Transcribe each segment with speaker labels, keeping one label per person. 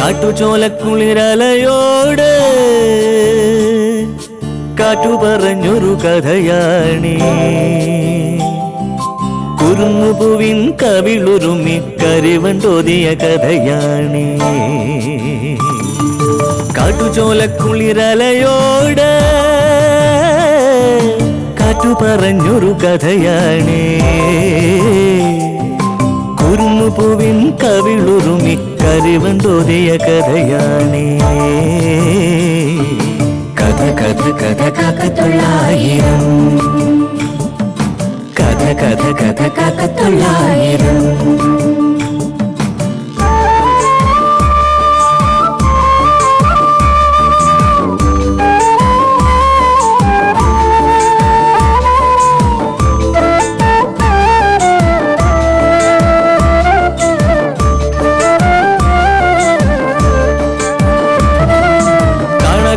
Speaker 1: കാട്ടുചോലക്കുളിരലയോട് കാറ്റു പറഞ്ഞൊരു കഥയാണീ. കുരുന്നുപൂവിൻ കവിളുരുമി കരിവണ്ടോതിയ കഥയാണീ. കാട്ടുചോലക്കുളിരലയോട് കാറ്റു പറഞ്ഞൊരു കഥയാണീ. കുരുന്നുപൂവിൻ കവിളുരുമി കരിവണ്ടോതിയ കഥയാണീ. കഥ കഥ കഥ കാക്കത്തൊള്ളായിരം, കഥ കഥ കഥ കാക്കത്തൊള്ളായിരം.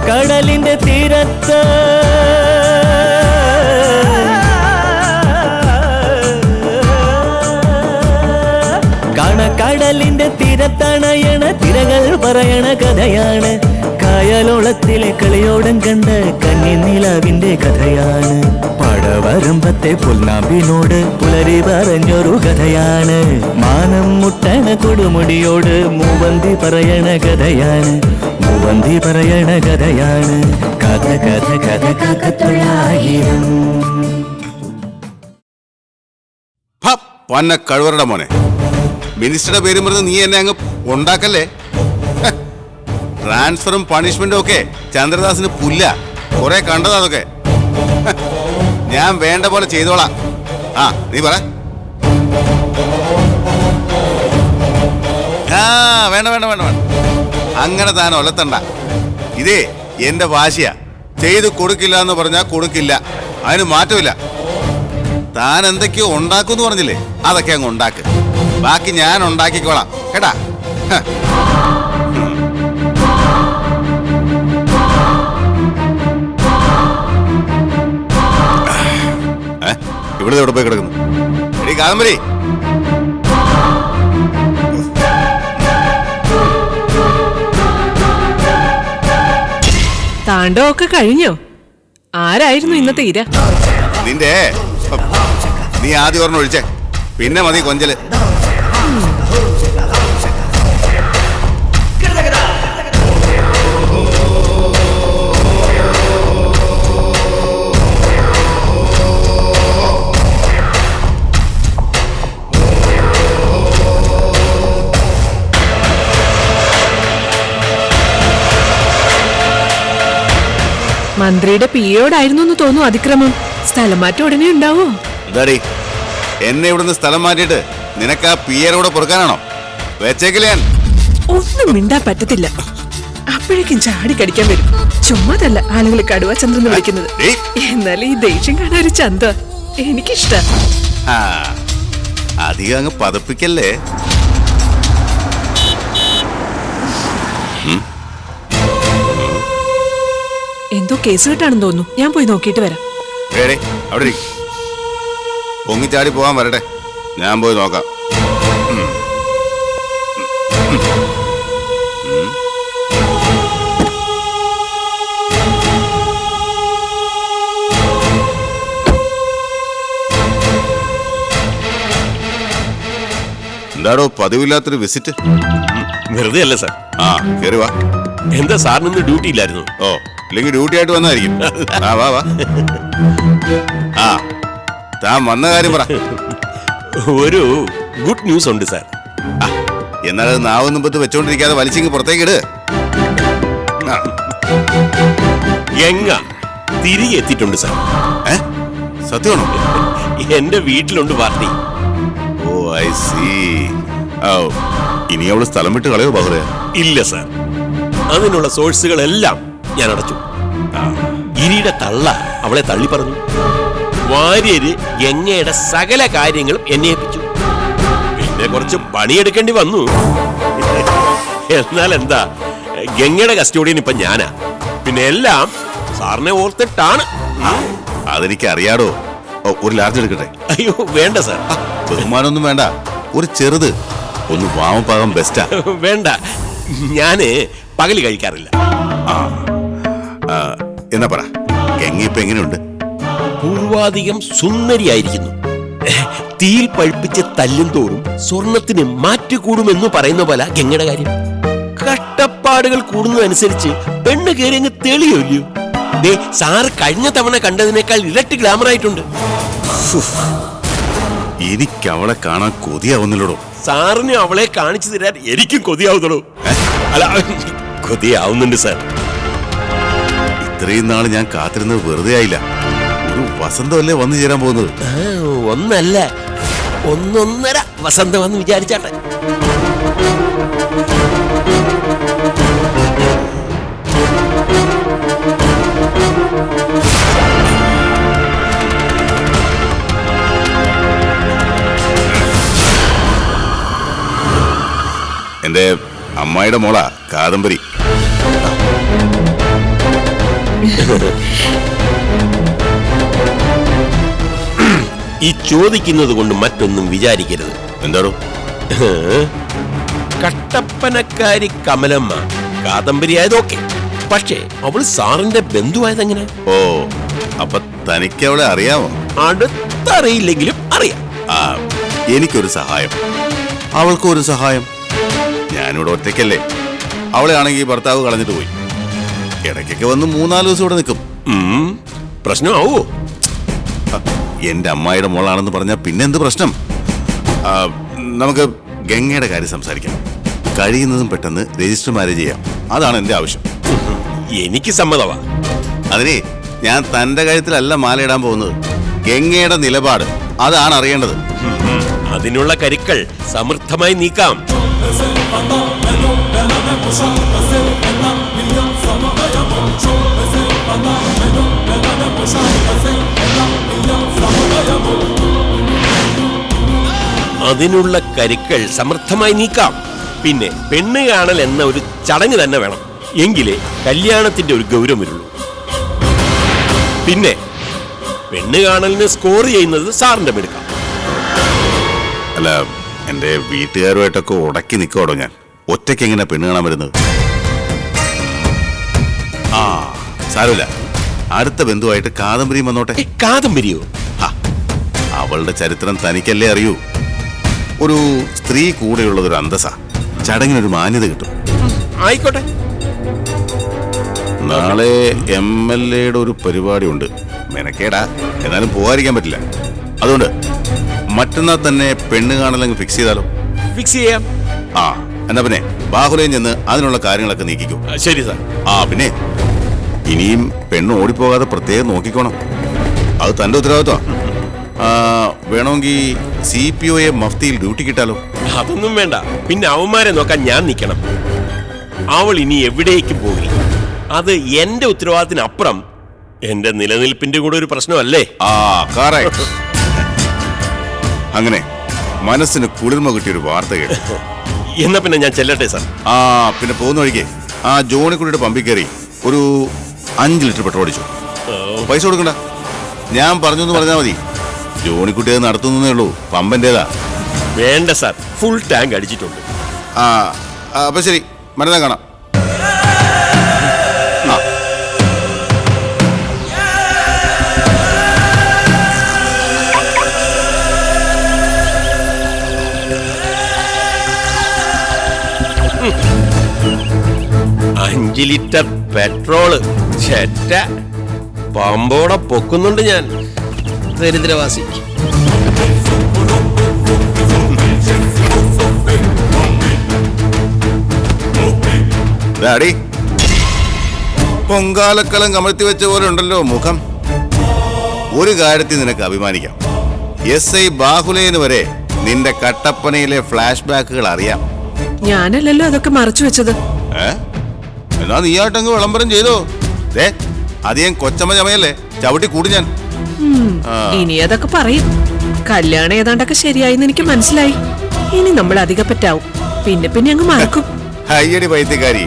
Speaker 1: കടലിന്റെ തീരത്ത് കടലിന്റെ തീരത്തണയണ തിരകൾ പറയണ കഥയാണ്. കായലോളത്തിലെ കളിയോടം കണ്ട കന്നിനിലാവിന്റെ കഥയാണ്. പടവരമ്പത്തെ പുൽനാമ്പിനോട് പുലരി പറഞ്ഞൊരു കഥയാണ്. മാനം മുട്ടണ കൊടുമുടിയോട് മൂവന്തി പറയണ കഥയാണ്. മൂവന്തി പറയണ കഥയാണ്. കഥ കഥ കഥ കാക്കത്തൊള്ളായിരം.
Speaker 2: പന്ന കഴിവറുടെ മോനെ, മിനിസ്റ്ററുടെ പേരും പറഞ്ഞ് നീ എന്നെ അങ്ങ് ഉണ്ടാക്കല്ലേ. ട്രാൻസ്ഫറും പണിഷ്മെന്റും ഒക്കെ ചന്ദ്രദാസിന് പുല്ല. കുറെ കണ്ടതാ അതൊക്കെ. ഞാൻ വേണ്ട പോലെ ചെയ്തോളാം. ആ നീ പറ. വേണ്ട വേണ്ട വേണ്ട വേണ്ട, അങ്ങനെ താൻ ഒലത്തണ്ട. ഇതേ എന്റെ വാശിയാ. ചെയ്ത് കൊടുക്കില്ല എന്ന് പറഞ്ഞാൽ കൊടുക്കില്ല, അതിന് മാറ്റമില്ല. താൻ എന്തൊക്കെയോ ഉണ്ടാക്കുമെന്ന് പറഞ്ഞില്ലേ, അതൊക്കെ അങ്ങ് ഉണ്ടാക്ക്. ബാക്കി ഞാൻ ഉണ്ടാക്കിക്കോളാം കേട്ടാ. ഇവിടെ എവിടെ പോയി കിടക്കുന്നു? എടീ കാദംബരി,
Speaker 3: താണ്ടവൊക്കെ കഴിഞ്ഞോ? ആരായിരുന്നു ഇന്നത്തെ ഇര?
Speaker 2: നിന്റെ നീ ആദ്യം ഓർമ്മ ഒഴിച്ചേ, പിന്നെ മതി കൊഞ്ചല്.
Speaker 3: മന്ത്രിയുടെ പിയോടായിരുന്നു എന്ന് തോന്നുന്നു അതിക്രമം. സ്ഥലം മാറ്റം ഉടനെ ഉണ്ടാവോ?
Speaker 2: എന്താടി, എന്നെ ഇവിടുന്ന് സ്ഥലം മാറ്റിയിട്ട് നിനക്ക് ആ പിയറോടെ പൊറുക്കാനാണോ? വെച്ചേക്കില്ലേ?
Speaker 3: ഒന്നും മിണ്ടാൻ പറ്റത്തില്ല. അപ്പോഴേക്കും ചാടി കടിക്കാൻ വരും. ചുമ്മാതല്ല ആളുകൾ കടുവ ചന്ദ്രൻ വിളിക്കുന്നത്. എന്നാൽ ഈ ദേഷ്യം കാണാൻ ഒരു ചന്ത എനിക്കിഷ്ട.
Speaker 2: അധികം അങ്ങ് പതപ്പിക്കല്ലേ.
Speaker 3: എന്തോ കേസ് കെട്ടാണെന്ന് തോന്നുന്നു. ഞാൻ പോയി നോക്കിയിട്ട് വരാം.
Speaker 2: അവിടെ പൊങ്ങിച്ചാടി പോവാൻ വരട്ടെ, ഞാൻ പോയി നോക്കാം. എന്താടോ പതിവില്ലാത്തൊരു വിസിറ്റ്?
Speaker 4: വെറുതെ അല്ല സാർ.
Speaker 2: ആ കേറി വാ.
Speaker 4: എന്താ സാറിന് ഡ്യൂട്ടി ഇല്ലായിരുന്നു?
Speaker 2: ഓ, ഇല്ലെങ്കിൽ ഡ്യൂട്ടി ആയിട്ട് വന്നായിരിക്കും. ആ വാ വാ. ആ താൻ വന്ന കാര്യം പറ.
Speaker 4: ഒരു ഗുഡ് ന്യൂസ് ഉണ്ട് സാർ.
Speaker 2: എന്നാലത് നാവ് മുമ്പത്ത് വെച്ചോണ്ടിരിക്കാതെ വലിച്ചിങ്ങ് പുറത്തേക്ക് ഇട്.
Speaker 4: എങ്ങ തിരികെ എത്തിയിട്ടുണ്ട് സാർ.
Speaker 2: സത്യമാണോ?
Speaker 4: എന്റെ വീട്ടിലുണ്ട് പാർട്ടി.
Speaker 2: Oh I see. ഇനി അവള് സ്ഥലം വിട്ട് കളയോ ബാബുറേ?
Speaker 4: ഇല്ല സാർ, അതിനുള്ള സോഴ്സുകളെല്ലാം ഞാൻ അടച്ചു. ഗിരിയുടെ തള്ള അവളെ തള്ളി പറഞ്ഞു. വാര്യര് ഗംഗയുടെ സകല കാര്യങ്ങളും എന്നെ ഏൽപ്പിച്ചു. പിന്നെ കുറച്ച് പണിയെടുക്കേണ്ടി വന്നു. എന്നാൽ എന്താ, ഗംഗയുടെ കസ്റ്റോഡിയൻ ഇപ്പൊ ഞാനാ. പിന്നെ എല്ലാം സാറിനെ ഓർത്തിട്ടാണ്.
Speaker 2: അതെനിക്ക് അറിയാടോ. ഒരു ലാർജ് എടുക്കട്ടെ?
Speaker 4: അയ്യോ വേണ്ട സാർ.
Speaker 2: ബഹുമാനൊന്നും വേണ്ട, ഒരു ചെറുത്. ഒന്ന് വാമപ്പാകം ബെസ്റ്റാ.
Speaker 4: വേണ്ട, ഞാന് പകല് കഴിക്കാറില്ല.
Speaker 2: എന്നാ പറ, ഗംഗ ഇപ്പൊ എങ്ങനെയുണ്ട്?
Speaker 4: പൂർവാധികം സുന്ദരിയായിരിക്കുന്നു. തീയിൽ പഴുപ്പിച്ച് തല്ലും തോറും സ്വർണത്തിന് മാറ്റുകൂടുമെന്ന് പറയുന്ന പോലെ ഗംഗയുടെ കാര്യം. കഷ്ടപ്പാടുകൾ കൂടുന്നതനുസരിച്ച് പെണ്ണ് കയറി അങ്ങ് തെളിയോ. ദേ സാറ് കഴിഞ്ഞ തവണ കണ്ടതിനേക്കാൾ ഇരട്ടി ഗ്ലാമർ ആയിട്ടുണ്ട്.
Speaker 2: എനിക്ക് അവളെ കാണാൻ കൊതിയാവുന്നില്ലടോ.
Speaker 4: സാറിന് അവളെ കാണിച്ചു തരാൻ എനിക്കും കൊതിയാവുന്നുള്ളൂ. അല്ല, കൊതിയാവുന്നുണ്ട് സാർ.
Speaker 2: ഇത്രയും നാള് ഞാൻ കാത്തിരുന്നത് വെറുതെ ആയില്ല. ഒരു വസന്തമല്ലേ വന്നു ചേരാൻ പോകുന്നത്.
Speaker 4: ഒന്നല്ല, ഒന്നൊന്നര വസന്തം വന്ന് വിചാരിച്ചാട്ടെ.
Speaker 2: എന്റെ അമ്മായിയുടെ മോളാ കാദംബരി.
Speaker 4: ഈ ചോദിക്കുന്നത് കൊണ്ട് മറ്റൊന്നും വിചാരിക്കരുത്.
Speaker 2: എന്താടോ?
Speaker 4: കട്ടപ്പനക്കാരി കമലമ്മ കാദംബരി ആയതൊക്കെ, പക്ഷേ അവൾ സാറിന്റെ ബന്ധുവായതെങ്ങനെ?
Speaker 2: ഓ, അപ്പൊ തനിക്ക് അവളെ അറിയാമോ?
Speaker 4: അടുത്തറിയില്ലെങ്കിലും അറിയാം.
Speaker 2: എനിക്കൊരു സഹായം, അവൾക്കൊരു സഹായം. ഞാനിവിടെ ഒറ്റയ്ക്കല്ലേ. അവളെ ആണെങ്കിൽ ഭർത്താവ് കളഞ്ഞിട്ട് പോയി. ഇടയ്ക്കൊക്കെ വന്ന് 3-4 ദിവസം ഇവിടെ നിൽക്കും.
Speaker 4: പ്രശ്നമാവോ?
Speaker 2: എന്റെ അമ്മായിയുടെ മോളാണെന്ന് പറഞ്ഞാൽ പിന്നെന്ത് പ്രശ്നം? നമുക്ക് ഗംഗയുടെ കാര്യം സംസാരിക്കാം. കഴിയുന്നതും പെട്ടെന്ന് രജിസ്റ്റർ മാരേജ് ചെയ്യാം. അതാണ് എന്റെ ആവശ്യം.
Speaker 4: എനിക്ക് സമ്മതമാ.
Speaker 2: അതിനെ ഞാൻ തന്റെ കാര്യത്തിലല്ല മാലയിടാൻ പോകുന്നത്. ഗംഗയുടെ നിലപാട് അതാണ് അറിയേണ്ടത്.
Speaker 4: അതിനുള്ള കരുക്കൾ സമൃദ്ധമായി നീക്കാം. അതിനുള്ള കരുക്കൾ സമൃദ്ധമായി നീക്കാം. പിന്നെ പെണ്ണ് കാണൽ എന്ന ഒരു ചടങ്ങ് തന്നെ വേണം. എങ്കിലേ കല്യാണത്തിന്റെ ഒരു ഗൗരവം വരുള്ളൂ. പിന്നെ പെണ്ണ് കാണലിന് സ്കോർ ചെയ്യുന്നത് സാറിന്റെ മെടുക്കാം.
Speaker 2: അല്ല, എന്റെ വീട്ടുകാരുമായിട്ടൊക്കെ ഉടക്കി നിൽക്കോടോ. ഞാൻ ഒറ്റയ്ക്ക് എങ്ങനെ പെണ്ണ് കാണാൻ വരുന്നത്? സാരമില്ല, അടുത്ത ബന്ധുവായിട്ട് കാദംബരിയും വന്നോട്ടെ.
Speaker 4: കാദംബരിയോ?
Speaker 2: അവളുടെ ചരിത്രം തനിക്കല്ലേ അറിയൂ. ഒരു സ്ത്രീ കൂടെയുള്ളത് ഒരു അന്തസ്സാ. ചടങ്ങിനൊരു മാന്യത കിട്ടും.
Speaker 4: ആയിക്കോട്ടെ.
Speaker 2: നാളെ MLA-യുടെ ഒരു പരിപാടി ഉണ്ട്. മെനക്കേടാ, എന്നാലും പോകാതിരിക്കാൻ പറ്റില്ല. അതുകൊണ്ട് മറ്റന്നാൾ തന്നെ പെണ്ണ് കാണലങ്ങ് ഫിക്സ് ചെയ്താലോ?
Speaker 4: ഫിക്സ് ചെയ്യാം.
Speaker 2: എന്നാ പിന്നെ ബാഹുലയും ചെന്ന് അതിനുള്ള കാര്യങ്ങളൊക്കെ നീക്കിക്കോ.
Speaker 4: ശരി സാർ.
Speaker 2: പിന്നെ ഇനിയും പെണ്ണ് ഓടിപ്പോകാതെ പ്രത്യേകം നോക്കിക്കോണം. അത് തന്റെ ഉത്തരവാദിത്വം. വേണമെങ്കിൽ CPOയെ മഫ്തിയിൽ ഡ്യൂട്ടി കിട്ടാലോ?
Speaker 4: അതൊന്നും വേണ്ട. പിന്നെ അവന്മാരെ നോക്കാൻ ഞാൻ നിൽക്കണം. അവൾ ഇനി എവിടേക്ക് പോകില്ല. അത് എന്റെ ഉത്തരവാദിത്തത്തിനപ്പുറം എന്റെ നിലനിൽപ്പിന്റെ കൂടെ ഒരു പ്രശ്നമല്ലേ?
Speaker 2: അങ്ങനെ മനസ്സിന് കുളിർമ കിട്ടിയൊരു വാർത്ത കേട്ടു.
Speaker 4: എന്നാ പിന്നെ ഞാൻ ചെല്ലട്ടെ സാർ.
Speaker 2: പിന്നെ പോകുന്ന വഴിക്ക് ജോണിക്കുട്ടിയുടെ പമ്പിൽ കയറി ഒരു 5 ലിറ്റർ പെട്രോൾ അടിച്ചു. പൈസ കൊടുക്കണ്ട, ഞാൻ പറഞ്ഞു എന്ന് പറഞ്ഞാൽ മതി. ജോണിക്കുട്ടി അത് നടത്തുന്നേ ഉള്ളൂ, പമ്പന്റേതാ.
Speaker 4: വേണ്ട സാർ, ഫുൾ ടാങ്ക് അടിച്ചിട്ടുണ്ട്.
Speaker 2: അപ്പൊ ശരി, മരുന്നാ കാണാം.
Speaker 4: അഞ്ച് ലിറ്റർ പെട്രോള് ചേറ്റ പമ്പോടെ പൊക്കുന്നുണ്ട് ഞാൻ, ദരിദ്രവാസി.
Speaker 2: പൊങ്കാലക്കളം കമഴ്ത്തി വെച്ച പോലെ ഉണ്ടല്ലോ മുഖം. ഒരു കാര്യത്തിൽ നിനക്ക് അഭിമാനിക്കാം. SI ബാഹുലേന് വരെ നിന്റെ കട്ടപ്പനയിലെ ഫ്ലാഷ് ബാക്കുകൾ അറിയാം.
Speaker 3: ഞാനല്ലല്ലോ അതൊക്കെ മറച്ചു വെച്ചത്.
Speaker 2: എന്നാ നീയായിട്ടങ്ങ് വിളംബരം ചെയ്തോ. അധികം കൊച്ചമ്മ ചമയല്ലേ, ചവിട്ടി കൂടി ഞാൻ.
Speaker 3: ഇനി അതൊക്കെ പറയും. കല്യാണം ഏതാണ്ടൊക്കെ ശരിയായിന്ന് എനിക്ക് മനസ്സിലായി. ഇനി നമ്മൾ അധികപ്പറ്റാവും. പിന്നെ പിന്നെ അങ്ങ് മറക്കും.
Speaker 2: അയ്യടി പൈത്യക്കാരി,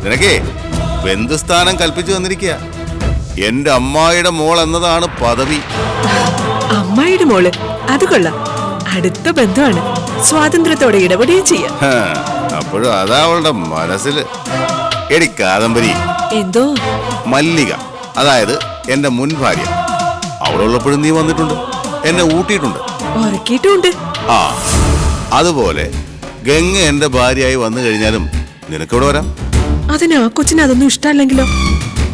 Speaker 2: നിനക്കേ ബന്ധുസ്ഥാനം കൽപ്പിച്ചു തന്നിരിക്കുക. എന്റെ അമ്മായിയുടെ മോൾ എന്നതാണ് പദവി.
Speaker 3: അമ്മായിയുടെ മോള്? അത് കൊള്ളാം. അടുത്ത ബന്ധുവാണ്. സ്വാതന്ത്ര്യത്തോടെ ഇടപെടുകയും ചെയ്യാം.
Speaker 2: അപ്പോഴും അതാ അവളുടെ മനസ്സിൽ. എടി കാദംബരി,
Speaker 3: എന്തോ
Speaker 2: മല്ലിക, അതായത് എന്റെ മുൻ ഭാര്യ, അവളുള്ളപ്പോഴും നീ വന്നിട്ടുണ്ട്, എന്നെ ഊട്ടിയിട്ടുണ്ട്.
Speaker 3: ഉറക്കിയിട്ടുമുണ്ട്.
Speaker 2: ആ അതുപോലെ ഗംഗ എന്റെ ഭാര്യയായി വന്നു കഴിഞ്ഞാലും നിനക്കിവിടെ വരാം.
Speaker 3: അതിന് ആ കൊച്ചിന് അതൊന്നും ഇഷ്ടമല്ലെങ്കിലോ?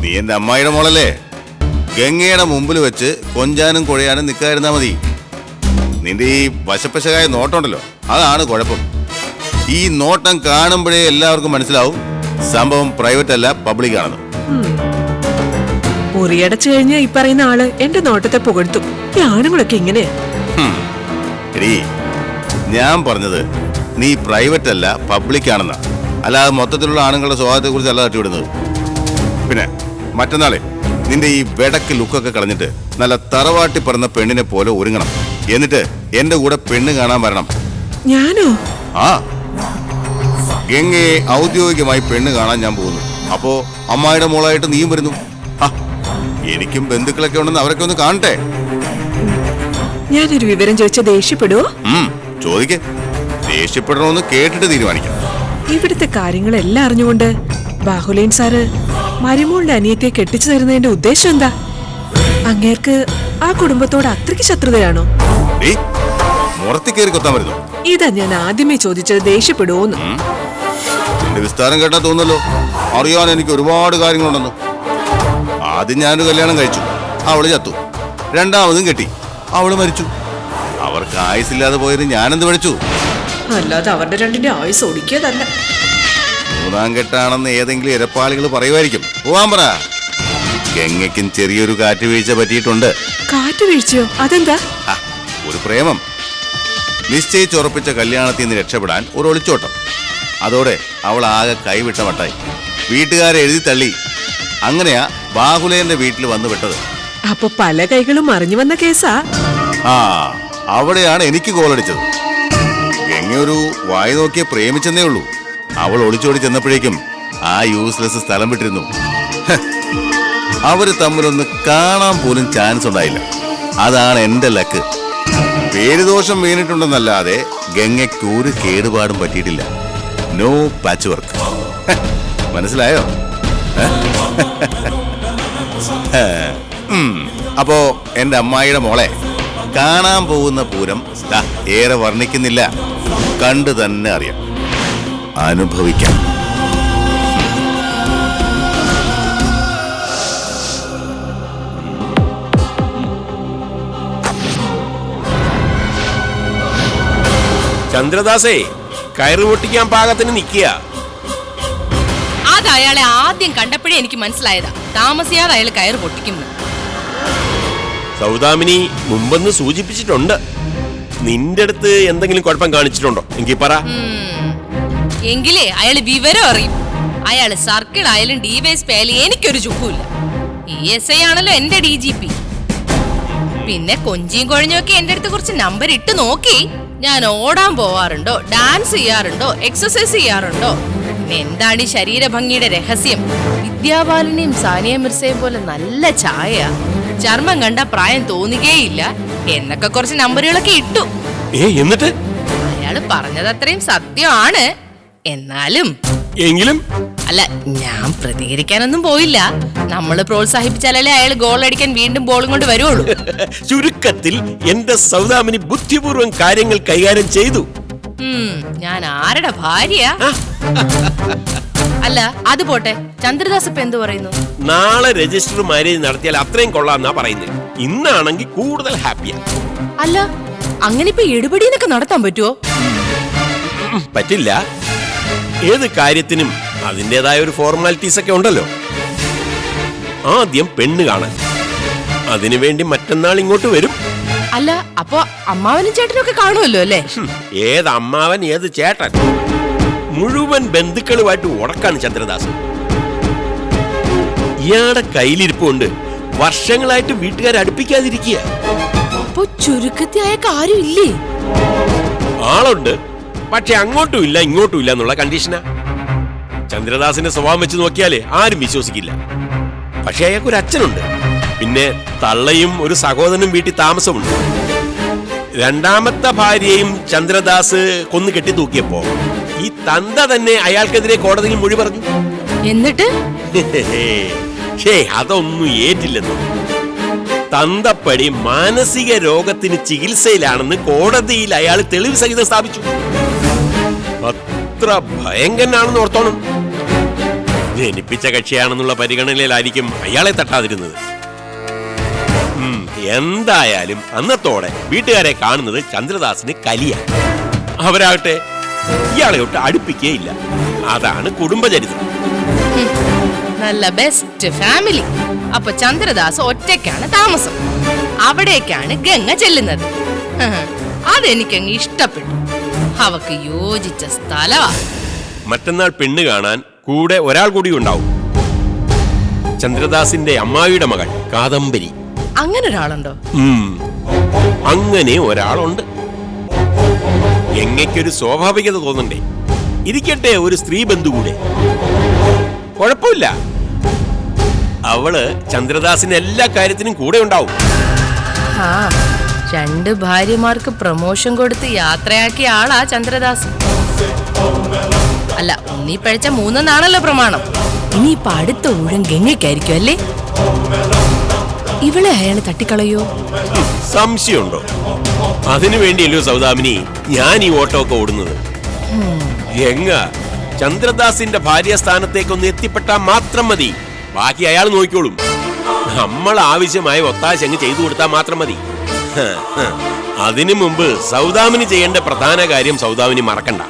Speaker 2: നീ എന്റെ അമ്മായിയുടെ മോളല്ലേ. ഗംഗയുടെ മുമ്പിൽ വെച്ച് കൊഞ്ചാനും കുഴയാനും നിൽക്കാതിരുന്നാ മതി. നിന്റെ ഈ വശപ്പശകായ നോട്ടമുണ്ടല്ലോ, അതാണ് കുഴപ്പം. ഈ നോട്ടം കാണുമ്പോഴേ എല്ലാവർക്കും മനസ്സിലാവും സംഭവം പ്രൈവറ്റ് അല്ല, പബ്ലിക് ആണെന്ന്.
Speaker 3: മുറിയടച്ചു കഴിഞ്ഞ ഈ പറയുന്ന ആള് എന്റെ നോട്ടത്തെ പുകഴ്ത്തും. ഈ ആണുങ്ങളൊക്കെ ഇങ്ങനെയാ.
Speaker 2: എടീ, ഞാൻ പറഞ്ഞത് നീ പ്രൈവറ്റ് അല്ല, പബ്ലിക് ആണെന്നാ. അല്ലാതെ മൊത്തത്തിലുള്ള ആണുങ്ങളുടെ സ്വഭാവത്തെ കുറിച്ച് അല്ല തട്ടിവിടുന്നത്. പിന്നെ മറ്റന്നാളെ നിന്റെ ഈ വെടക്ക് ലുക്കൊക്കെ കളഞ്ഞിട്ട് നല്ല തറവാട്ടി പറഞ്ഞ പെണ്ണിനെ പോലെ ഒരുങ്ങണം. എന്നിട്ട് എന്റെ കൂടെ പെണ്ണ് കാണാൻ വരണം.
Speaker 3: ഞാനോ?
Speaker 2: ആ, ഗംഗയെ ഔദ്യോഗികമായി പെണ്ണ് കാണാൻ ഞാൻ പോകുന്നു. അപ്പോ അമ്മായിയുടെ മോളായിട്ട് നീയും വരുന്നു. എനിക്കും ബന്ധുക്കളൊക്കെ ഉണ്ടെന്ന് അവരൊക്കെ ഒന്ന് കാണട്ടെ.
Speaker 3: ഞാനൊരു വിവരം ചോദിച്ച ദേഷ്യപ്പെടുവോ?
Speaker 2: ചോദിക്കേ. ദേഷ്യപ്പെടണമെന്ന് കേട്ടിട്ട് തീരുമാനിക്കാം.
Speaker 3: ഇവിടുത്തെ കാര്യങ്ങളെല്ലാം അറിഞ്ഞുകൊണ്ട് ബാഹുലേൻ സാറ് മരുമോളുടെ അനിയത്തെ കെട്ടിച്ചു തരുന്നതിന്റെ ഉദ്ദേശം എന്താ? അങ്ങേർക്ക് ആ കുടുംബത്തോട് അത്രയ്ക്ക് ശത്രുതയാണോ?
Speaker 2: മുറത്തി കയറി കൊത്താൻ വരുന്നു.
Speaker 3: ഇതാ ഞാൻ ആദ്യമേ ചോദിച്ചത്, ദേഷ്യപ്പെടുവോന്ന്.
Speaker 2: എന്റെ വിസ്താരം കേട്ടാ തോന്നല്ലോ അറിയാൻ എനിക്ക് ഒരുപാട് കാര്യങ്ങളുണ്ടെന്ന്. ആദ്യം ഞാനൊരു കല്യാണം കഴിച്ചു, അവള് ചത്തു. രണ്ടാമതും കെട്ടി, അവള് മരിച്ചു. അവർക്ക് ആയുസില്ലാതെ പോയത് ഞാനെന്ത് പഠിച്ചു?
Speaker 3: അല്ലാതെ അവരുടെ രണ്ടിന്റെ ആയുസ് ഒടുക്കിയതല്ല.
Speaker 2: മൂന്നാം കെട്ടാണെന്ന് ഏതെങ്കിലും ഇരപ്പാളികൾ പറയുമായിരിക്കും. പോവാൻ പറ. ഗംഗയ്ക്കും ചെറിയൊരു കാറ്റുവീഴ്ച പറ്റിയിട്ടുണ്ട്.
Speaker 3: കാറ്റുവീഴ്ചയോ? അതെന്താ?
Speaker 2: ഒരു പ്രേമം. നിശ്ചയിച്ചുറപ്പിച്ച കല്യാണത്തിൽ നിന്ന് രക്ഷപ്പെടാൻ ഒരു ഒളിച്ചോട്ടം. അതോടെ അവൾ ആകെ കൈവിട്ട മട്ടായി. വീട്ടുകാരെ എഴുതി തള്ളി. അങ്ങനെയാ ബാഹുലേന്റെ വീട്ടിൽ വന്നു വിട്ടത്.
Speaker 3: അപ്പൊ പല കൈകളും മറിഞ്ഞു വന്ന കേസാ.
Speaker 2: അവിടെയാണ് എനിക്ക് കോളടിച്ചത്. ഗംഗയൊരു വായി നോക്കിയെ പ്രേമിച്ചെന്നേ ഉള്ളൂ. അവൾ ഒളിച്ചോടി ചെന്നപ്പോഴേക്കും ആ യൂസ്ലെസ് സ്ഥലം വിട്ടിരുന്നു. അവര് തമ്മിലൊന്ന് കാണാൻ പോലും ചാൻസ് ഉണ്ടായില്ല. അതാണ് എന്റെ ലക്ക്. പേരുദോഷം വീണിട്ടുണ്ടെന്നല്ലാതെ ഗംഗയ്ക്ക് ഒരു കേടുപാടും പറ്റിയിട്ടില്ല. No patch work. മനസ്സിലായോ? അപ്പോ എന്റെ അമ്മായിയുടെ മോളെ കാണാൻ പോകുന്ന പൂരം ഏറെ വർണ്ണിക്കുന്നില്ല. കണ്ടു തന്നെ അറിയാം, അനുഭവിക്കാം.
Speaker 4: ചന്ദ്രദാസേ, കയറ് പൊട്ടിക്കാൻ പാകത്തിന് നിൽക്കുക.
Speaker 5: അത് അയാളെ ആദ്യം കണ്ടപ്പോഴേ എനിക്ക് മനസ്സിലായതാ, താമസിയാതെ അയാൾ കയറ് പൊട്ടിക്കുന്നു.
Speaker 4: സൗദാമിനി മുമ്പൊന്ന് സൂചിപ്പിച്ചിട്ടുണ്ട്. നിന്റെ അടുത്ത് എന്തെങ്കിലും കുഴപ്പം കാണിച്ചിട്ടുണ്ടോ? എങ്കിൽ പറ.
Speaker 5: എങ്കിലേ അയാള് വിവരം അറിയും. അയാള് സർക്കിൾ ആയാലും ഡിവൈഎസ്പി ആയാലും എനിക്കൊരു ചുക്കുമില്ല. ESI ആണല്ലോ എന്റെ DGP. പിന്നെ കൊഞ്ചിയും കുഴഞ്ഞൊക്കെ എന്റെ അടുത്ത് കുറച്ച് നമ്പർ ഇട്ട് നോക്കി. ഞാൻ ഓടാൻ പോവാറുണ്ടോ, ഡാൻസ് ചെയ്യാറുണ്ടോ, എക്സസൈസ് ചെയ്യാറുണ്ടോ, എന്താണ് ഈ ശരീരഭംഗിയുടെ രഹസ്യം? വിദ്യാബാലനെയും സാനിയ മിർസയും പോലെ നല്ല ചായ, ചർമ്മം കണ്ട പ്രായം തോന്നുകയില്ല എന്നൊക്കെ കുറച്ച് നമ്പറുകളൊക്കെ ഇട്ടു.
Speaker 4: എന്നിട്ട്
Speaker 5: അയാള് പറഞ്ഞത് അത്രയും സത്യമാണ്.
Speaker 4: എങ്കിലും
Speaker 5: അല്ല, ഞാൻ പ്രതികരിക്കാനൊന്നും പോയില്ല. നമ്മള് പ്രോത്സാഹിപ്പിച്ചാലേ അയാൾ ഗോൾ അടിക്കാൻ വീണ്ടും ബോളും കൊണ്ട് വരുവുള്ളൂ.
Speaker 4: ചുരുക്കത്തിൽ എന്റെ സൗദാമിനി ബുദ്ധിപൂർവ്വം കാര്യങ്ങൾ കൈകാര്യം ചെയ്തു.
Speaker 5: ഞാൻ ആരുടെ ഭാര്യ? അല്ല അത് പോട്ടെ, ചന്ദ്രദാസ് ഇപ്പൊ എന്ത് പറയുന്നു?
Speaker 4: നാളെ രജിസ്റ്റർ മാരേജ് നടത്തിയാൽ അത്രയും കൊള്ളാന്നാ പറയുന്നത്. ഇന്നാണെങ്കിൽ കൂടുതൽ ഹാപ്പിയാ.
Speaker 5: അല്ല അങ്ങനെ ഇപ്പൊ എടുപടിയൊക്കെ നടത്താൻ പറ്റുമോ?
Speaker 4: പറ്റില്ല. ഏത് കാര്യത്തിനും അതിൻ്റെതായ ഒരു ഫോർമാലിറ്റീസ് ഒക്കെ ഉണ്ടല്ലോ. ആദ്യം പെണ്ണ് കാണാൻ, അതിനുവേണ്ടി മറ്റന്നാൾ ഇങ്ങോട്ട് വരും.
Speaker 5: അല്ല അപ്പൊ അമ്മാവനും ചേട്ടനും ഒക്കെ കാണുമല്ലോ അല്ലേ?
Speaker 4: ഏത് അമ്മാവൻ ഏത് ചേട്ടൻ, മുഴുവൻ ബന്ധുക്കളുമായിട്ട് ഉടക്കാണ് ചന്ദ്രദാസ്. ഇയാളുടെ കയ്യിലിരിപ്പുണ്ട്. വർഷങ്ങളായിട്ട് വീട്ടുകാർ അടുപ്പിക്കാതിരിക്കുക.
Speaker 5: അപ്പൊ ചുരുക്കത്തിൽ അയാൾക്ക് ആരും ഇല്ലേ?
Speaker 4: ആളുണ്ട്, പക്ഷെ അങ്ങോട്ടും ഇല്ല ഇങ്ങോട്ടും ഇല്ല എന്നുള്ള കണ്ടീഷനാ. ചന്ദ്രദാസിന്റെ സ്വഭാവം വെച്ച് നോക്കിയാലേ ആരും വിശ്വസിക്കില്ല. പക്ഷെ അയാൾക്കൊരു അച്ഛനുണ്ട്, പിന്നെ തള്ളയും ഒരു സഹോദരനും വീട്ടിൽ താമസമുണ്ട്. രണ്ടാമത്തെ ഭാര്യയും ചന്ദ്രദാസ് കൊന്നു കെട്ടി തൂക്കിയപ്പോ ഈ തന്ത തന്നെ അയാൾക്കെതിരെ കോടതിയിൽ മൊഴി പറഞ്ഞു.
Speaker 5: എന്നിട്ട്
Speaker 4: അതൊന്നും ഏറ്റില്ലെന്ന്. തന്തപ്പടി മാനസിക രോഗത്തിന് ചികിത്സയിലാണെന്ന് കോടതിയിൽ അയാൾ തെളിവ് സഹിതം സ്ഥാപിച്ചു. അത്ര ഭയങ്കരനാണെന്ന് ഓർത്തോണം. ജനിപ്പിച്ച കക്ഷിയാണെന്നുള്ള പരിഗണനയിലായിരിക്കും അയാളെ തട്ടാതിരുന്നത്. എന്തായാലും അന്നത്തോടെ വീട്ടുകാരെ കാണുന്നത് ചന്ദ്രദാസിന് കലിയാണ്. അവരാകട്ടെ ഇയാളെ ഒട്ട് അടുപ്പിക്കുകയില്ല. അതാണ് കുടുംബചരിത്രം.
Speaker 5: നല്ല ബെസ്റ്റ് ഫാമിലി. അപ്പൊ ചന്ദ്രദാസ് ഒറ്റയ്ക്കാണ് താമസം. അവിടേക്കാണ് ഗംഗ ചെല്ലുന്നത്. അതെനിക്കങ്ങ് ഇഷ്ടപ്പെട്ടു. അവക്ക് യോജിച്ച സ്ഥലമാ.
Speaker 4: മറ്റന്നാൾ പെണ്ണ് കാണാൻ കൂടെ ഒരാൾ കൂടി ഉണ്ടാവും. ചന്ദ്രദാസിന്റെ അമ്മായിയുടെ മകൾ കാദംബരി.
Speaker 5: അങ്ങനെ ഒരാളുണ്ടോ?
Speaker 4: അങ്ങനെ ഒരാളുണ്ട്. ഗംഗയ്ക്കൊരു സ്വാഭാവികത തോന്നണ്ടേ? ഇരിക്കട്ടെ ഒരു സ്ത്രീ ബന്ധു കൂടെ. കുഴപ്പമില്ല, അവള് ചന്ദ്രദാസിന് എല്ലാ കാര്യത്തിനും കൂടെ ഉണ്ടാവും.
Speaker 5: ആ, 2 ഭാര്യമാർക്ക് പ്രമോഷൻ കൊടുത്ത് യാത്രയാക്കിയ ആളാ ചന്ദ്രദാസ്. അല്ല, ഉണ്ണി പഴിച്ച 3 പ്രമാണം. ഇനിയിപ്പൊ അടുത്ത ഊഴം ഗംഗയ്ക്കായിരിക്കും അല്ലേ? ഇവളെ അയാള് തട്ടിക്കളയോ?
Speaker 4: സംശയമുണ്ടോ? അതിനു വേണ്ടിയല്ലോ സൗദാമിനി ഞാൻ ഈ ഓട്ടോ ഒക്കെ ഓടുന്നത്. ഗംഗ ചന്ദ്രദാസിന്റെ ഭാര്യ സ്ഥാനത്തേക്കൊന്ന് എത്തിപ്പെട്ടാൽ മാത്രം മതി. ബാക്കി അയാൾ നോക്കിക്കോളും. നമ്മൾ ആവശ്യമായ ഒത്താശ അങ്ങ് ചെയ്തു കൊടുത്താൽ മാത്രം മതി. അതിനു മുമ്പ് സൗദാമിനി ചെയ്യേണ്ട പ്രധാന കാര്യം സൗദാമിനി മറക്കണ്ട.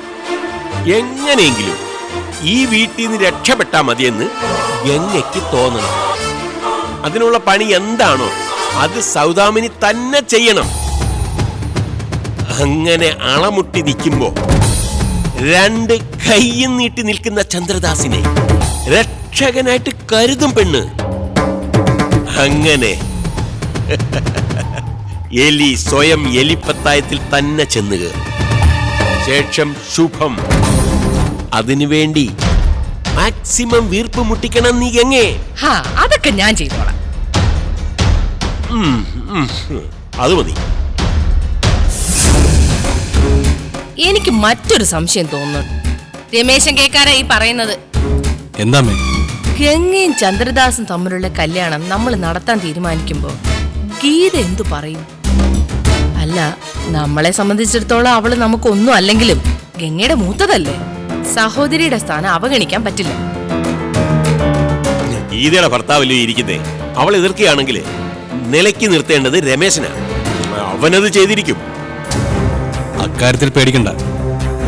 Speaker 4: എങ്ങനെയെങ്കിലും ഈ വീട്ടിൽ നിന്ന് രക്ഷപ്പെട്ടാ മതിയെന്ന് ഗംഗയ്ക്ക് തോന്നണം. അതിനുള്ള പണി എന്താണോ അത് സൗദാമിനി തന്നെ ചെയ്യണം. അങ്ങനെ അളമുട്ടി നിൽക്കുമ്പോ 2 കൈയും നീട്ടി നിൽക്കുന്ന ചന്ദ്രദാസിനെ രക്ഷകനായിട്ട് കരുതും പെണ്ണ്. അങ്ങനെ എലി സ്വയം എലിപ്പത്തായത്തിൽ തന്നെ ചെന്നുക. ശേഷം ശുഭം. അതിനുവേണ്ടി മാക്സിമം വീർപ്പ് മുട്ടിക്കണം നീ ഗംഗേ.
Speaker 5: അതൊക്കെ ഞാൻ ചെയ്തോളാം.
Speaker 4: അത് മതി.
Speaker 5: എനിക്ക് മറ്റൊരു സംശയം തോന്നുന്നു. രമേശൻ കേക്കാരാ ഈ പറയുന്നത്.
Speaker 1: എന്താ
Speaker 5: ഗംഗയും ചന്ദ്രദാസും തമ്മിലുള്ള കല്യാണം നമ്മൾ നടത്താൻ തീരുമാനിക്കുമ്പോ ഗീത എന്തു പറയും? അല്ല, നമ്മളെ സംബന്ധിച്ചിടത്തോളം അവള് നമുക്കൊന്നും അല്ലെങ്കിലും ഗംഗയുടെ മൂത്തതല്ലേ. സഹോദരിയുടെ സ്ഥാനം അവഗണിക്കാൻ പറ്റില്ല.
Speaker 4: ഗീതയുടെ ഭർത്താവല്ലേ ഇരിക്കുന്നേ. അവൾ എതിർക്കുകയാണെങ്കിൽ നിലയ്ക്ക് നിർത്തേണ്ടത് രമേശനാണ്. അവനത് ചെയ്തിരിക്കും.
Speaker 1: അക്കാര്യത്തിൽ പേടിക്കണ്ട,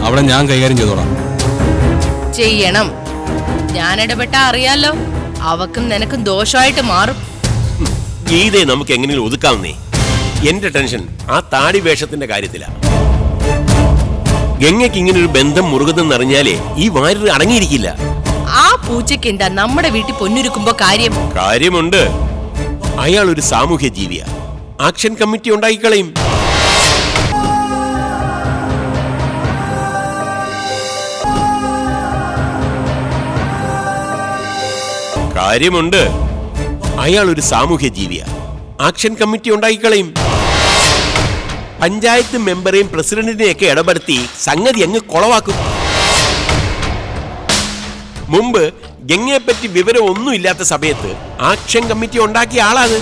Speaker 1: അവളെ ഞാൻ കൈകാര്യം ചെയ്തോളാം.
Speaker 5: ചെയ്യണം. ഞാൻ ഇടപെട്ടാ അറിയാലോ, അവക്കും നിനക്കും ദോഷമായിട്ട് മാറും.
Speaker 4: ഗീതയെ നമുക്ക് എങ്ങനെയും ഒതുക്കാവുന്നേ. എന്റെ ടെൻഷൻ ആ താടി വേഷത്തിന്റെ കാര്യത്തിലാണ്. ഗംഗയ്ക്ക് ഇങ്ങനെ ഒരു ബന്ധം മുറുകുന്നെന്നറിഞ്ഞാലേ ഈ വാര്യർ അടങ്ങിയിരിക്കില്ല.
Speaker 5: ആ പൂച്ചയ്ക്ക് എന്താ നമ്മുടെ വീട്ടിൽ പൊന്നുരുക്കുമ്പോ
Speaker 4: കാര്യമുണ്ട്. അയാൾ ഒരു സാമൂഹ്യ ജീവിയാ. Action committee ഉണ്ടാക്കിക്കളയും. കാര്യമുണ്ട്. അയാൾ ഒരു സാമൂഹ്യ ജീവിയാ. ആക്ഷൻ കമ്മിറ്റി ഉണ്ടാക്കിക്കളയും. പഞ്ചായത്ത് മെമ്പറേയും പ്രസിഡന്റിനെയൊക്കെ ഇടപെടുത്തി സംഗതി അങ്ങ് കൊളവാക്കും. മുമ്പ് ഗംഗയെപ്പറ്റി വിവരം ഒന്നുമില്ലാത്ത സമയത്ത് ആക്ഷൻ കമ്മിറ്റി ഉണ്ടാക്കിയ ആളാണ്.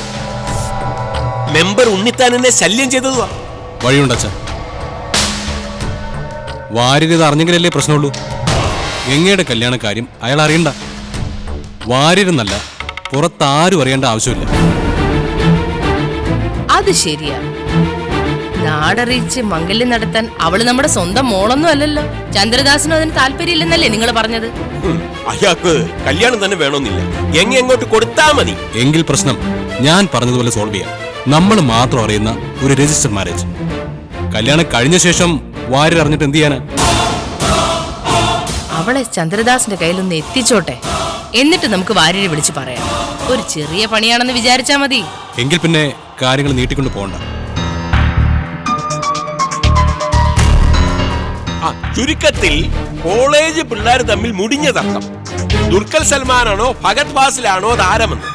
Speaker 4: മെമ്പർ ഉണ്ണിത്താനെന്നെ ശല്യം ചെയ്തതുവാ.
Speaker 1: വഴിയുണ്ടച്ച, വാര്യർ ഇത് അറിഞ്ഞെങ്കിലല്ലേ പ്രശ്നമുള്ളൂ. ഗംഗയുടെ കല്യാണ കാര്യം അയാൾ അറിയണ്ട. വാര്യരെന്നല്ല, പുറത്താരും അറിയേണ്ട ആവശ്യമില്ല.
Speaker 5: അത് ശരിയാ. നാടറിയിച്ച് മംഗല്യം നടത്താൻ അവള് നമ്മുടെ സ്വന്തം മോളൊന്നും അല്ലല്ലോ. ചന്ദ്രദാസിനും അതിന് താല്പര്യമില്ലെന്നല്ലേ നിങ്ങൾ പറഞ്ഞത്?
Speaker 4: അയാൾക്ക് കല്യാണം തന്നെ വേണമെന്നില്ല. ഗംഗ എങ്ങോട്ട് കൊടുത്താ മതി.
Speaker 1: എങ്കിൽ പ്രശ്നം ഞാൻ പറഞ്ഞതുപോലെ സോൾവ് ചെയ്യാം. നമ്മൾ മാത്രം അറിയുന്ന ഒരു രജിസ്റ്റർ മാരേജ്. കല്യാണം കഴിഞ്ഞ ശേഷം വാര്യർ അറിഞ്ഞിട്ട് എന്ത് ചെയ്യാനാ?
Speaker 5: അവളെ ചന്ദ്രദാസിന്റെ കയ്യിലൊന്ന് എത്തിച്ചോട്ടെ, എന്നിട്ട് നമുക്ക് വാര്യരെ വിളിച്ച് പറയാം. ഒരു ചെറിയ പണിയാണെന്ന് വിചാരിച്ചാ മതി.
Speaker 1: എങ്കിൽ പിന്നെ കാര്യങ്ങൾ നീട്ടിക്കൊണ്ട് പോകണ്ട.
Speaker 4: ചുരുക്കത്തിൽ കോളേജ് പിള്ളേർ തമ്മിൽ മുടിഞ്ഞ തർക്കം. ദുൽഖർ സൽമാനാണോ ഫഹദ് ഫാസിലാണോ താരമെന്ന്.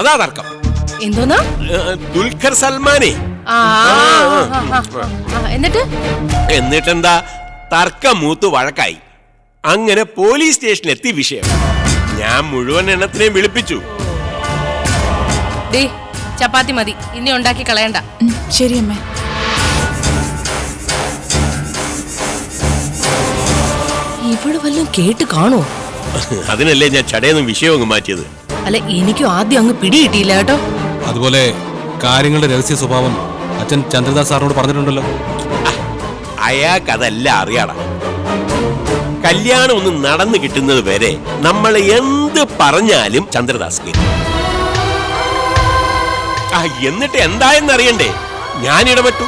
Speaker 4: അതാ തർക്കം.
Speaker 5: എന്തോന്നാ?
Speaker 4: ദുൽഖർ സൽമാനെ
Speaker 5: ആ, എന്നിട്ട്
Speaker 4: എന്നിട്ടെന്താ, തർക്കം മൂത്ത് വഴക്കായി. അങ്ങനെ പോലീസ് സ്റ്റേഷനിൽ എത്തി വിഷയം. ഞാൻ മുഴുവൻ എണ്ണത്തിനെയും വിളിപ്പിച്ചു.
Speaker 5: ദേ, ചപ്പാത്തി മതി, ഇനി ഉണ്ടാക്കി കളയണ്ട.
Speaker 3: ശരി അമ്മേ.
Speaker 5: ഇവള് വല്ലതും കേട്ട് കാണോ?
Speaker 4: അതിനല്ലേ ഞാൻ ചടയെന്നും വിഷയം അങ്ങ് മാറ്റിയത്.
Speaker 5: അല്ല, എനിക്കും ആദ്യം അങ്ങ് പിടികിട്ടിയില്ല കേട്ടോ.
Speaker 1: അതുപോലെ കാര്യങ്ങളുടെ രഹസ്യ സ്വഭാവം അച്ഛൻ ചന്ദ്രദാസ് സാറിനോട് പറഞ്ഞിട്ടുണ്ടല്ലോ.
Speaker 4: അയാൾക്കതല്ല അറിയാടാ. കല്യാണം ഒന്ന് നടന്നു കിട്ടുന്നത് വരെ നമ്മൾ എന്ത് പറഞ്ഞാലും ചന്ദ്രദാസ് കേൾക്കും. എന്നിട്ട് എന്തായെന്നറിയണ്ടേ, ഞാൻ ഇടപെട്ടു.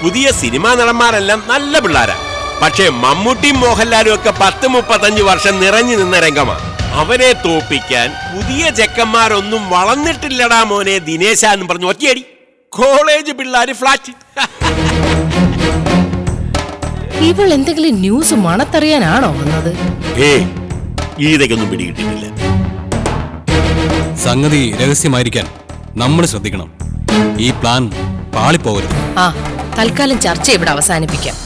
Speaker 4: പുതിയ സിനിമാ നടന്മാരെല്ലാം നല്ല പിള്ളേരാ. പക്ഷേ മമ്മൂട്ടിയും മോഹൻലാലും ഒക്കെ 10-35 വർഷം നിറഞ്ഞു നിന്ന രംഗമാണ്. അവരെ തോപ്പിക്കാൻ പുതിയ ചെക്കന്മാരൊന്നും വളർന്നിട്ടില്ലടാ മോനെ ദിനേശ എന്ന് പറഞ്ഞു ഒറ്റയടി. കോളേജ് പിള്ളേര് ഫ്ലാറ്റ്.
Speaker 5: ഇവൾ എന്തെങ്കിലും ന്യൂസ് മണത്തറിയാനാണോ വന്നത്?
Speaker 4: ഇതൊന്നും പിടികിട്ടിട്ടില്ല.
Speaker 1: സംഗതി രഹസ്യമായിരിക്കാൻ നമ്മൾ ശ്രദ്ധിക്കണം. ഈ പ്ലാൻ പാളിപ്പോകരുത്.
Speaker 5: ആ, തൽക്കാലം ചർച്ച ഇവിടെ അവസാനിപ്പിക്കാം.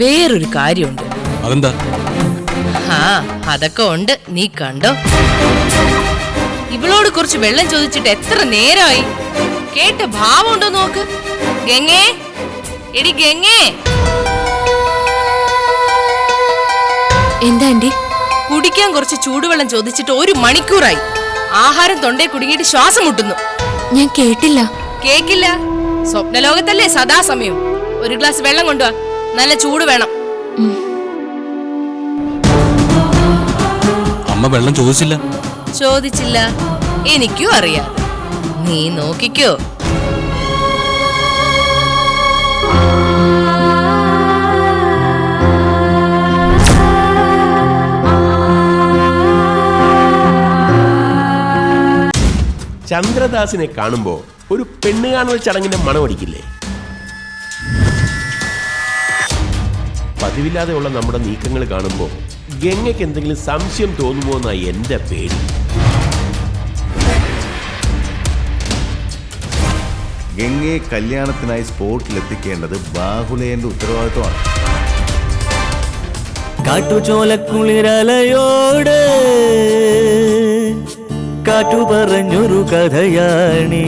Speaker 5: വേറൊരു കാര്യമുണ്ട്.
Speaker 1: അതെന്താ?
Speaker 5: ആ, അതൊക്കെ ഉണ്ട്, നീ കണ്ടോ. ഇവളോട് കുറച്ച് വെള്ളം ചോദിച്ചിട്ട് എത്ര നേരമായി. കേട്ട ഭാവമുണ്ടോ നോക്ക്. ഗംഗേ, എടി ഗംഗേ.
Speaker 6: എന്താ ആന്റി?
Speaker 5: കുടിക്കാൻ കുറച്ച് ചൂടുവെള്ളം ചോദിച്ചിട്ട് 1 മണിക്കൂറായി. ആഹാരം തൊണ്ടേ കുടുങ്ങിയിട്ട് ശ്വാസം മുട്ടുന്നു.
Speaker 6: ഞാൻ കേട്ടില്ല.
Speaker 5: കേക്കില്ല? സ്വപ്നലോകത്തല്ലേ സദാസമയം. ഒരു ഗ്ലാസ് വെള്ളം കൊണ്ടുവാ, നല്ല ചൂട് വേണം.
Speaker 1: അമ്മ വെള്ളം ചോദിച്ചില്ല?
Speaker 5: ചോദിച്ചില്ല, എനിക്കും അറിയാം. നീ നോക്കിക്കോ.
Speaker 4: ചന്ദ്രദാസിനെ കാണുമ്പോ ഒരു പെണ്ണ് കാണുന്ന ചടങ്ങിന്റെ മണമടിക്കില്ലേ? പതിവില്ലാതെയുള്ള നമ്മുടെ നീക്കങ്ങൾ കാണുമ്പോൾ ഗംഗയ്ക്ക് എന്തെങ്കിലും സംശയം തോന്നുമോ എന്നായി എന്റെ പേടി.
Speaker 2: ഗംഗയെ കല്യാണത്തിനായി സ്പോട്ടിലെത്തിക്കേണ്ടത് ബാഹുലേന്റെ ഉത്തരവാദിത്വമാണ്.
Speaker 7: കാട്ടുചോലക്കുളിരലയോട് കാറ്റു പറഞ്ഞൊരു കഥയാണീ.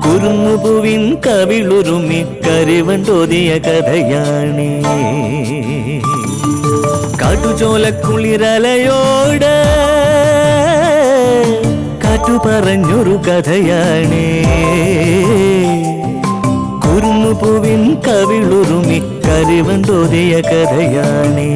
Speaker 7: കുരുന്നുപൂവിൻ കവിളുരുമി കരിവണ്ടോതിയ കഥയാണീ. കാട്ടുചോലക്കുളിരലയോട് കാറ്റു പറഞ്ഞൊരു കഥയാണീ. കുരുന്നുപൂവിൻ കവിളുരുമി കരിവണ്ടോതിയ കഥയാണീ.